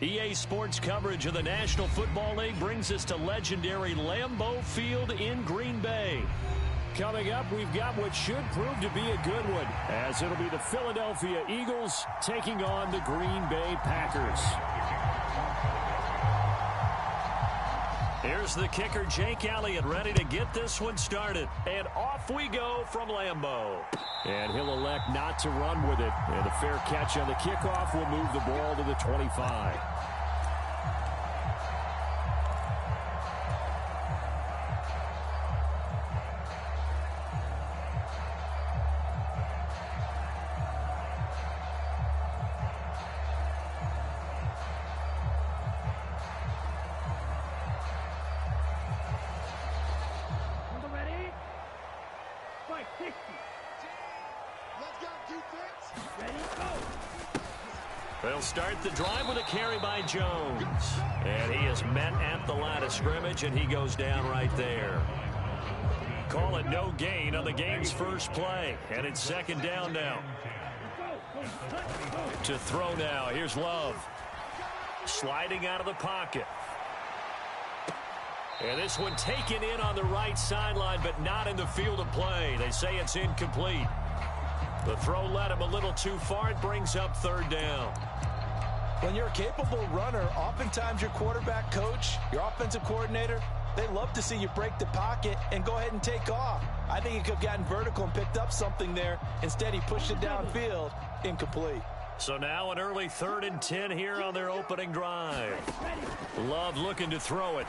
EA Sports coverage of the National Football League brings us to legendary Lambeau Field in Green Bay. Coming up, we've got what should prove to be a good one, as it'll be the Philadelphia Eagles taking on the Green Bay Packers. Here's the kicker, Jake Elliott, ready to get this one started. And off we go from Lambeau. And he'll elect not to run with it. And a fair catch on the kickoff will move the ball to the 25. They'll start the drive with a carry by Jones. And he is met at the line of scrimmage, and he goes down right there. Call it no gain on the game's first play. And it's second down now. To throw now. Here's Love. Sliding out of the pocket. And this one taken in on the right sideline, but not in the field of play. They say it's incomplete. The throw led him a little too far. It brings up third down. When you're a capable runner, oftentimes your quarterback coach, your offensive coordinator, they love to see you break the pocket and go ahead and take off. I think he could have gotten vertical and picked up something there. Instead, he pushed it downfield. Incomplete. So now an early 3rd and 10 here on their opening drive. Love looking to throw it.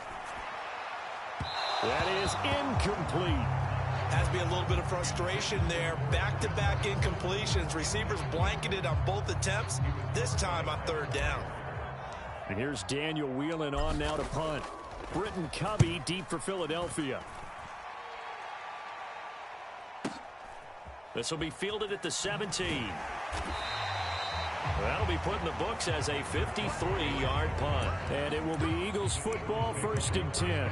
That is incomplete. Has to be a little bit of frustration there. Back-to-back incompletions. Receivers blanketed on both attempts, this time on third down. And here's Daniel Whelan on now to punt. Britton Covey deep for Philadelphia. This will be fielded at the 17. That'll be put in the books as a 53-yard punt. And it will be Eagles football, 1st and 10.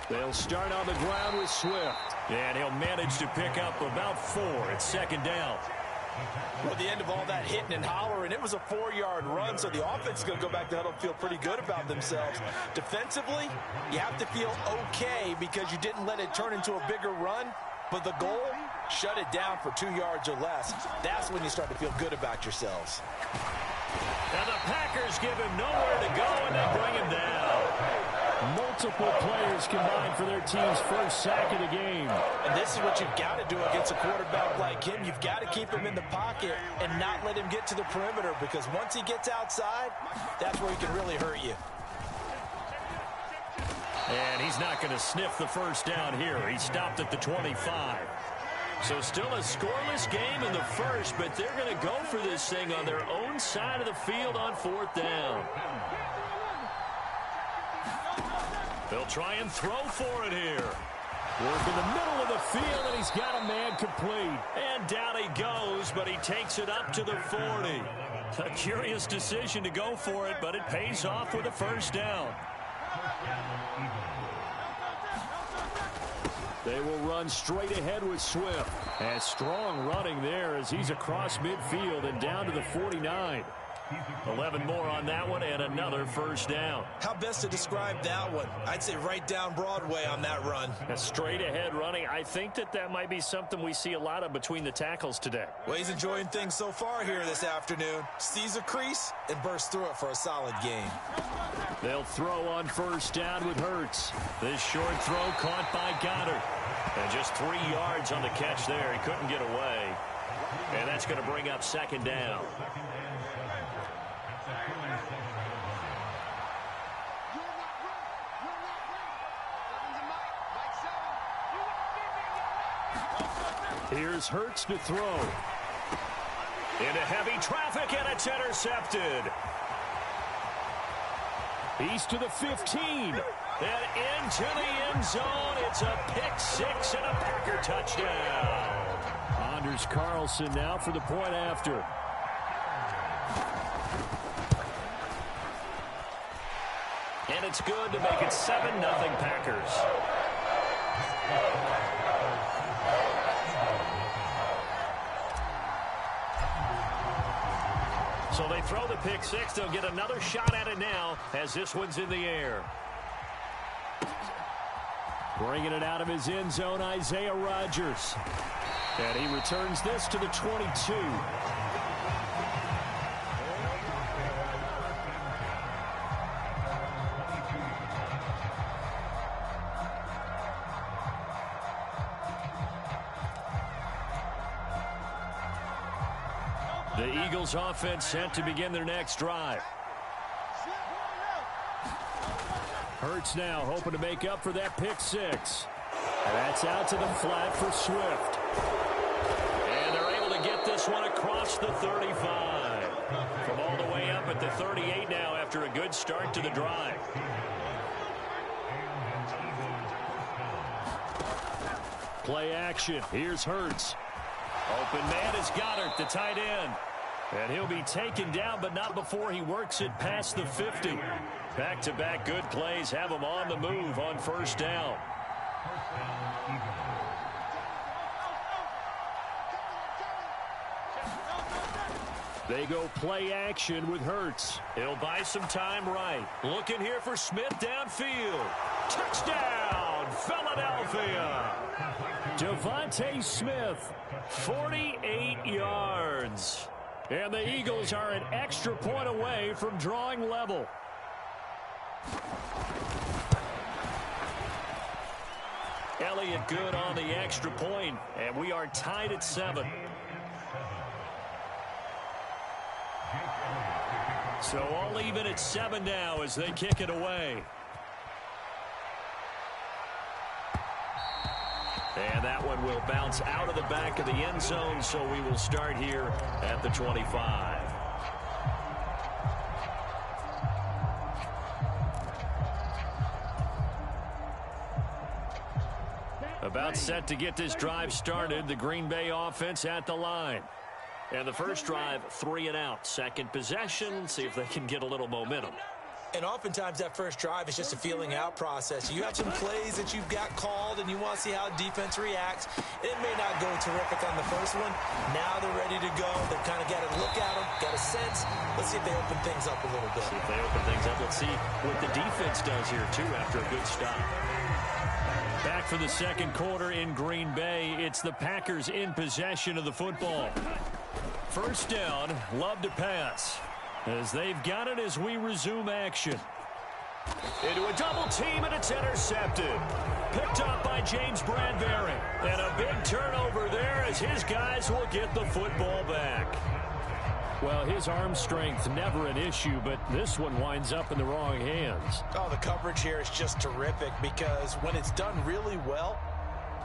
They'll start on the ground with Swift. And he'll manage to pick up about 4 at second down. Well, at the end of all that hitting and hollering, it was a 4-yard run, so the offense is going to go back to huddle and feel pretty good about themselves. Defensively, you have to feel okay because you didn't let it turn into a bigger run, but the goal, shut it down for 2 yards or less. That's when you start to feel good about yourselves. And the Packers give him nowhere to go, and they bring him down. Multiple players combined for their team's first sack of the game. And this is what you've got to do against a quarterback like him. You've got to keep him in the pocket and not let him get to the perimeter, because once he gets outside, that's where he can really hurt you. And he's not going to sniff the first down here. He stopped at the 25. So still a scoreless game in the first, but they're going to go for this thing on their own side of the field on 4th down. They'll try and throw for it here. Work in the middle of the field, and he's got a man complete. And down he goes, but he takes it up to the 40. A curious decision to go for it, but it pays off with a first down. They will run straight ahead with Swift. And strong running there as he's across midfield and down to the 49. 11 more on that one and another first down. How best to describe that one? I'd say right down Broadway on that run. A straight ahead running. I think that might be something we see a lot of between the tackles today. Well, he's enjoying things so far here this afternoon. Sees a crease and bursts through it for a solid gain. They'll throw on first down with Hurts. This short throw caught by Goddard. And just 3 yards on the catch there. He couldn't get away. And that's going to bring up second down. Here's Hurts to throw. Into heavy traffic, and it's intercepted. He's to the 15. And into the end zone. It's a pick-6 and a Packer touchdown. Anders Carlson now for the point after. And it's good to make it 7-0 Packers. So they throw the pick-6. They'll get another shot at it now as this one's in the air. Bringing it out of his end zone, Isaiah Rodgers. And he returns this to the 22. The Eagles offense set to begin their next drive. Hurts now hoping to make up for that pick-6. That's out to the flat for Swift. And they're able to get this one across the 35. From all the way up at the 38 now after a good start to the drive. Play action. Here's Hurts. Open man is Goddard, the tight end. And he'll be taken down, but not before he works it past the 50. Back-to-back good plays have him on the move on first down. They go play action with Hurts. He'll buy some time right. Looking here for Smith downfield. Touchdown, Philadelphia. Devontae Smith, 48 yards. And the Eagles are an extra point away from drawing level. Elliott good on the extra point, and we are tied at 7. So all even at 7 now as they kick it away. And that one will bounce out of the back of the end zone, so we will start here at the 25. About set to get this drive started, the Green Bay offense at the line. And the first drive, 3 and out. Second possession, see if they can get a little momentum. And oftentimes that first drive is just a feeling out process. You have some plays that you've got called and you want to see how defense reacts. It may not go terrific on the first one. Now they're ready to go. They've kind of got to look at them, got a sense. Let's see if they open things up a little bit. See if they open things up. Let's see what the defense does here, too, after a good stop. Back for the second quarter in Green Bay. It's the Packers in possession of the football. First down, love to pass. As they've got it as we resume action. Into a double team, and it's intercepted. Picked up by James Bradbury. And a big turnover there as his guys will get the football back. Well, his arm strength never an issue, but this one winds up in the wrong hands. Oh, the coverage here is just terrific because when it's done really well,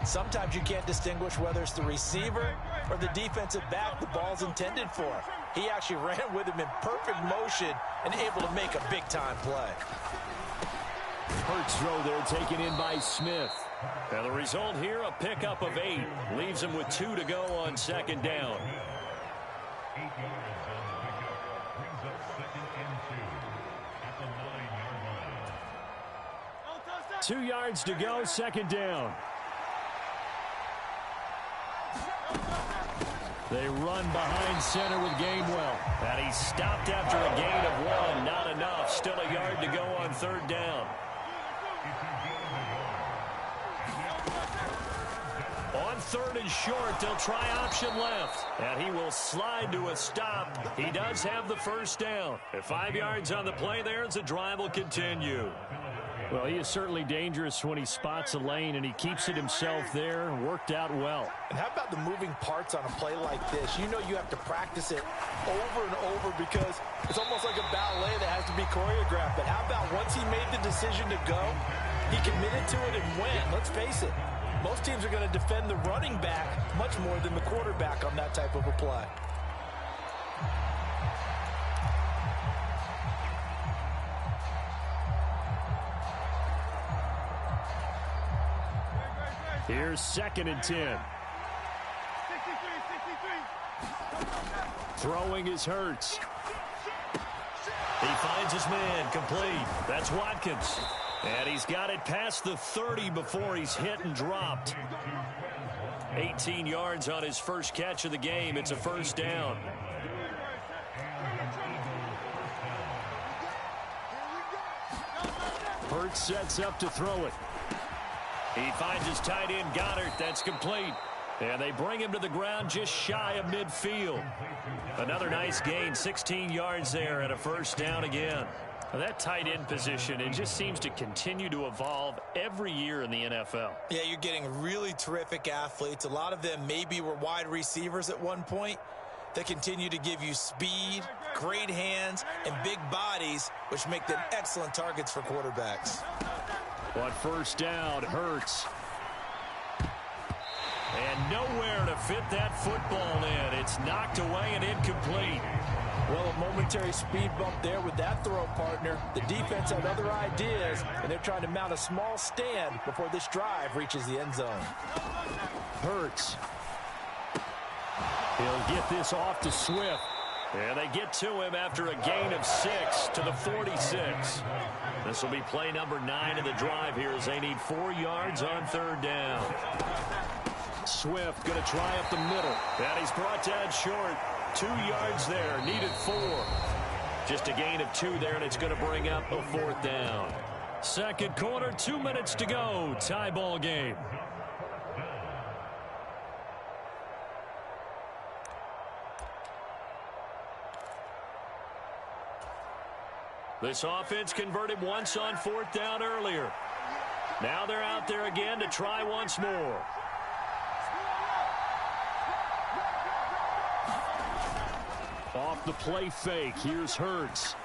sometimes you can't distinguish whether it's the receiver or the defensive back the ball's intended for. He actually ran with him in perfect motion and able to make a big-time play. Hurts throw there taken in by Smith. And the result here, a pickup of 8. Leaves him with 2 to go on second down. 2 yards to go, second down. They run behind center with Gainwell. And he's stopped after a gain of 1. Not enough. Still a yard to go on third down. On third and short, they'll try option left. And he will slide to a stop. He does have the first down. At 5 yards on the play there as the drive will continue. Well, he is certainly dangerous when he spots a lane, and he keeps it himself there. Worked out well. And how about the moving parts on a play like this? You know you have to practice it over and over because it's almost like a ballet that has to be choreographed. But how about once he made the decision to go, he committed to it and went. Let's face it, Most teams are going to defend the running back much more than the quarterback on that type of a play. Here's 2nd and 10. Throwing is Hurts. He finds his man complete. That's Watkins. And he's got it past the 30 before he's hit and dropped. 18 yards on his first catch of the game. It's a first down. Hurts sets up to throw it. He finds his tight end Goddard. That's complete. And they bring him to the ground just shy of midfield. Another nice gain, 16 yards there and a first down again. Now that tight end position, it just seems to continue to evolve every year in the NFL. Yeah, you're getting really terrific athletes. A lot of them maybe were wide receivers at one point. They continue to give you speed, great hands, and big bodies, which make them excellent targets for quarterbacks. But first down, Hurts. And nowhere to fit that football in. It's knocked away and incomplete. Well, a momentary speed bump there with that throw, partner. The defense had other ideas, and they're trying to mount a small stand before this drive reaches the end zone. Hurts. He'll get this off to Swift. And they get to him after a gain of 6 to the 46. This will be play number 9 of the drive here as they need 4 yards on third down. Swift going to try up the middle. And he's brought down short. 2 yards there. Needed 4. Just a gain of 2 there, and it's going to bring up a fourth down. Second quarter, 2 minutes to go. Tie ball game. This offense converted once on fourth down earlier. Now they're out there again to try once more. Off the play fake. Here's Hurts.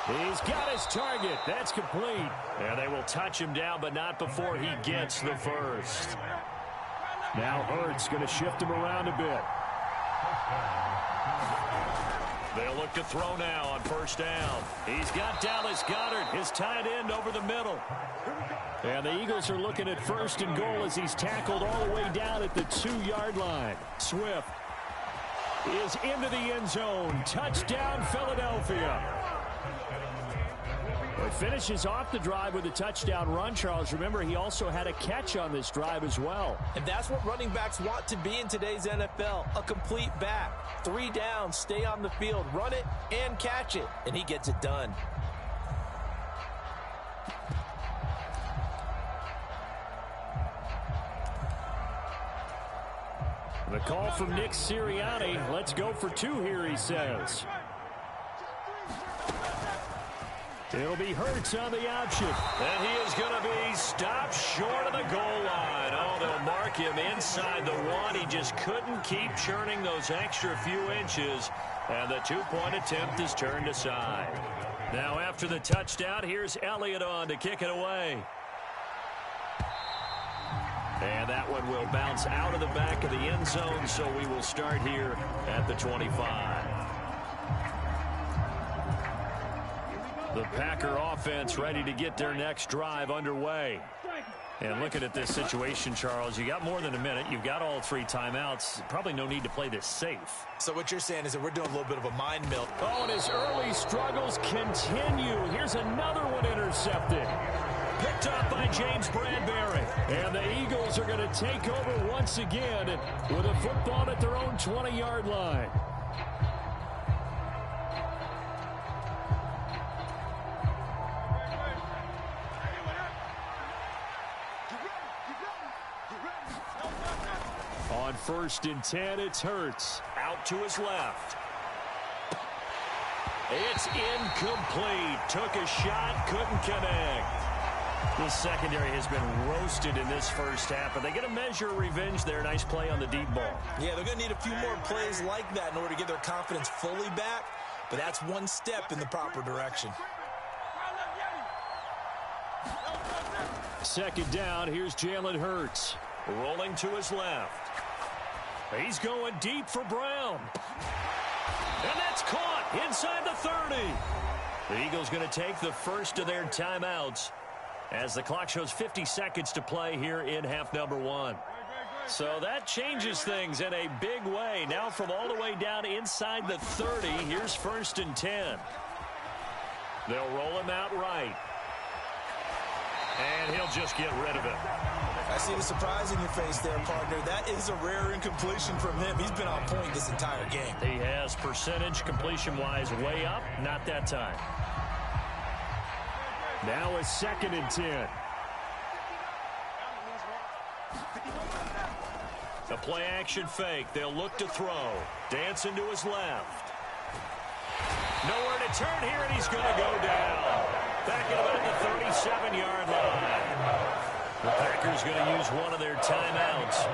He's got his target. That's complete. And they will touch him down, but not before he gets the first. Now Hurts going to shift him around a bit. They'll look to throw now on first down. He's got Dallas Goedert, his tight end, over the middle. And the Eagles are looking at first and goal as he's tackled all the way down at the 2-yard line. Swift is into the end zone. Touchdown, Philadelphia. It finishes off the drive with a touchdown run, Charles. Remember, he also had a catch on this drive as well. And that's what running backs want to be in today's NFL, a complete back. 3 downs, stay on the field, run it, and catch it. And he gets it done. The call from Nick Sirianni. Let's go for 2 here, he says. It'll be Hurts on the option. And he is going to be stopped short of the goal line. Oh, they'll mark him inside the 1. He just couldn't keep churning those extra few inches. And the 2-point attempt is turned aside. Now after the touchdown, here's Elliott on to kick it away. And that one will bounce out of the back of the end zone, so we will start here at the 25. The Packer offense ready to get their next drive underway. And looking at this situation, Charles, you got more than a minute. You've got all 3 timeouts. Probably no need to play this safe. So what you're saying is that we're doing a little bit of a mind melt. Oh, and his early struggles continue. Here's another one intercepted. Picked up by James Bradbury. And the Eagles are going to take over once again with a football at their own 20-yard line. On 1st and 10, it's Hurts. Out to his left. It's incomplete. Took a shot, couldn't connect. The secondary has been roasted in this first half, but they get a measure of revenge there. Nice play on the deep ball. Yeah, they're going to need a few more plays like that in order to get their confidence fully back, but that's one step in the proper direction. Second down, here's Jalen Hurts. Rolling to his left. He's going deep for Brown. And that's caught inside the 30. The Eagles going to take the first of their timeouts as the clock shows 50 seconds to play here in half number 1. So that changes things in a big way. Now from all the way down inside the 30, here's 1st and 10. They'll roll him out right. And he'll just get rid of it. I see the surprise in your face there, partner. That is a rare incompletion from him. He's been on point this entire game. He has percentage completion-wise way up. Not that time. Now a 2nd and 10. A play-action fake. They'll look to throw. Dancing to his left. Nowhere to turn here, and he's going to go down. Back at about the 37-yard line. The Packers going to use one of their timeouts.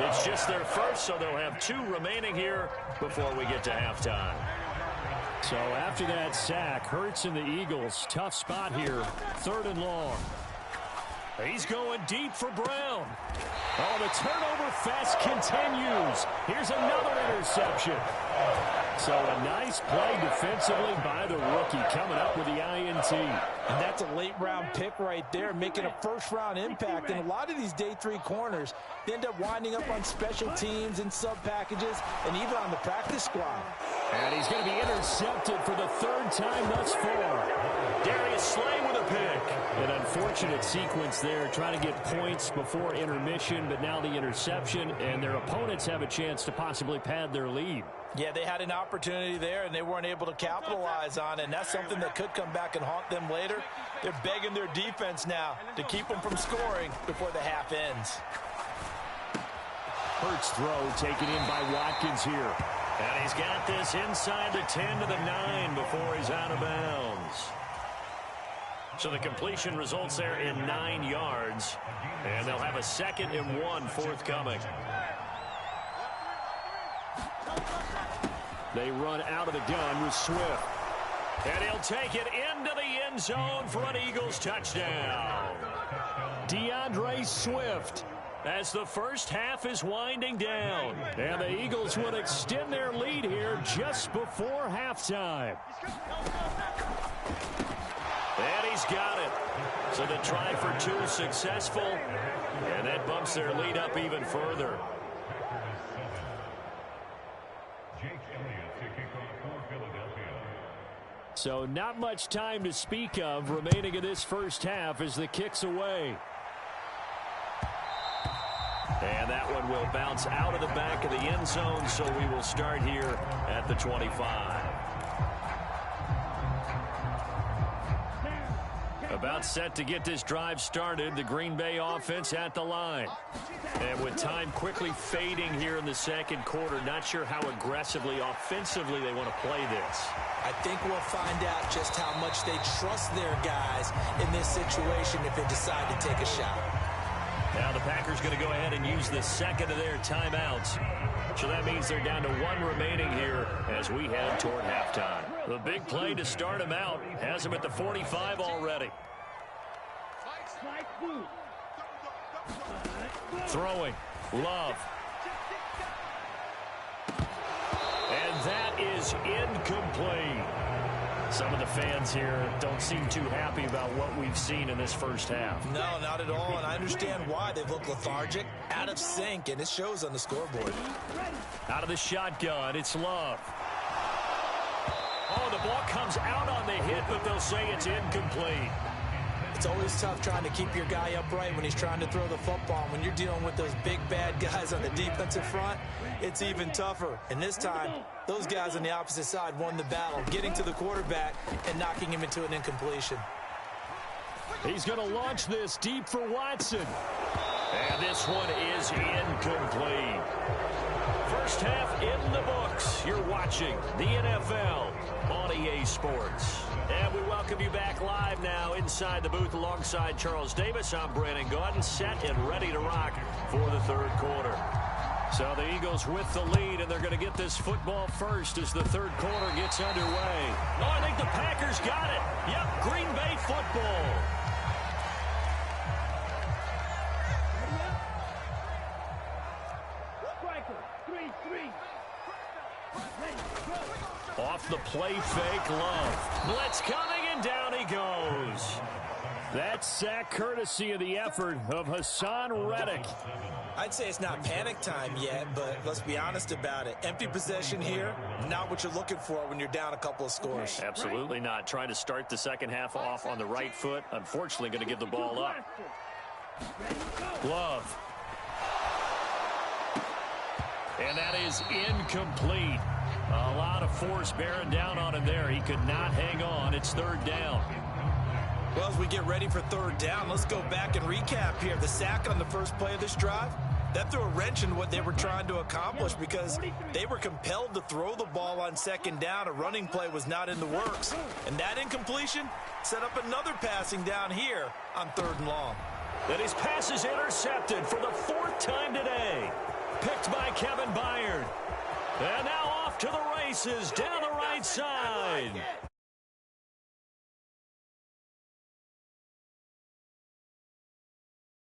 It's just their first, so they'll have 2 remaining here before we get to halftime. So after that sack, Hurts and the Eagles, tough spot here, 3rd and long. He's going deep for Brown. Oh, the turnover fest continues. Here's another interception. So a nice play defensively by the rookie coming up with the INT. And that's a late-round pick right there, making a first-round impact. And a lot of these day 3 corners, they end up winding up on special teams and sub-packages and even on the practice squad. And he's going to be intercepted for the 3rd time thus far. Darius Slay with a pick. An unfortunate sequence there, trying to get points before intermission, but now the interception, and their opponents have a chance to possibly pad their lead. Yeah, they had an opportunity there, and they weren't able to capitalize on it, and that's something that could come back and haunt them later. They're begging their defense now to keep them from scoring before the half ends. Hurts throw taken in by Watkins here. And he's got this inside the 10 to the 9 before he's out of bounds. So the completion results there in 9 yards, and they'll have a 2nd and 1 forthcoming. They run out of the gun with Swift. And he'll take it into the end zone for an Eagles touchdown. DeAndre Swift, as the first half is winding down. And the Eagles would extend their lead here just before halftime. And he's got it. So the try for 2 is successful. And that bumps their lead up even further. So not much time to speak of remaining in this first half as the kick's away. And that one will bounce out of the back of the end zone, so we will start here at the 25. About set to get this drive started, the Green Bay offense at the line. And with time quickly fading here in the second quarter, not sure how aggressively, offensively they want to play this. I think we'll find out just how much they trust their guys in this situation if they decide to take a shot. Now the Packers going to go ahead and use the 2nd of their timeouts. So that means they're down to 1 remaining here as we head toward halftime. The big play to start him out has him at the 45 already. Throwing. Love. And that is incomplete. Some of the fans here don't seem too happy about what we've seen in this first half. No, not at all, and I understand why. They've looked lethargic, out of sync, and it shows on the scoreboard. Out of the shotgun, it's Love. Oh, the ball comes out on the hit, but they'll say it's incomplete. It's always tough trying to keep your guy upright when he's trying to throw the football. When you're dealing with those big, bad guys on the defensive front, it's even tougher. And this time, those guys on the opposite side won the battle, getting to the quarterback and knocking him into an incompletion. He's going to launch this deep for Watson. And this one is incomplete. First half in the books. You're watching the NFL on EA Sports. And we welcome you back live now inside the booth alongside Charles Davis. I'm Brandon Gaudin, set and ready to rock for the third quarter. So the Eagles with the lead, and they're going to get this football first as the third quarter gets underway. Oh, I think the Packers got it. Yep, Green Bay football. The play fake, Love. Blitz coming, and down he goes. That sack courtesy of the effort of Hassan Reddick. I'd say it's not panic time yet, but let's be honest about it. Empty possession here, not what you're looking for when you're down a couple of scores. Absolutely not. Trying to start the second half off on the right foot. Unfortunately, going to give the ball up. Love. And that is incomplete. A lot of force bearing down on him there. He could not hang on. It's third down. Well, as we get ready for third down, let's go back and recap here. The sack on the first play of this drive, that threw a wrench in what they were trying to accomplish because they were compelled to throw the ball on second down. A running play was not in the works. And that incompletion set up another passing down here on third and long. Then his pass is intercepted for the fourth time today. Picked by Kevin Byard. And now off to the races down the right side.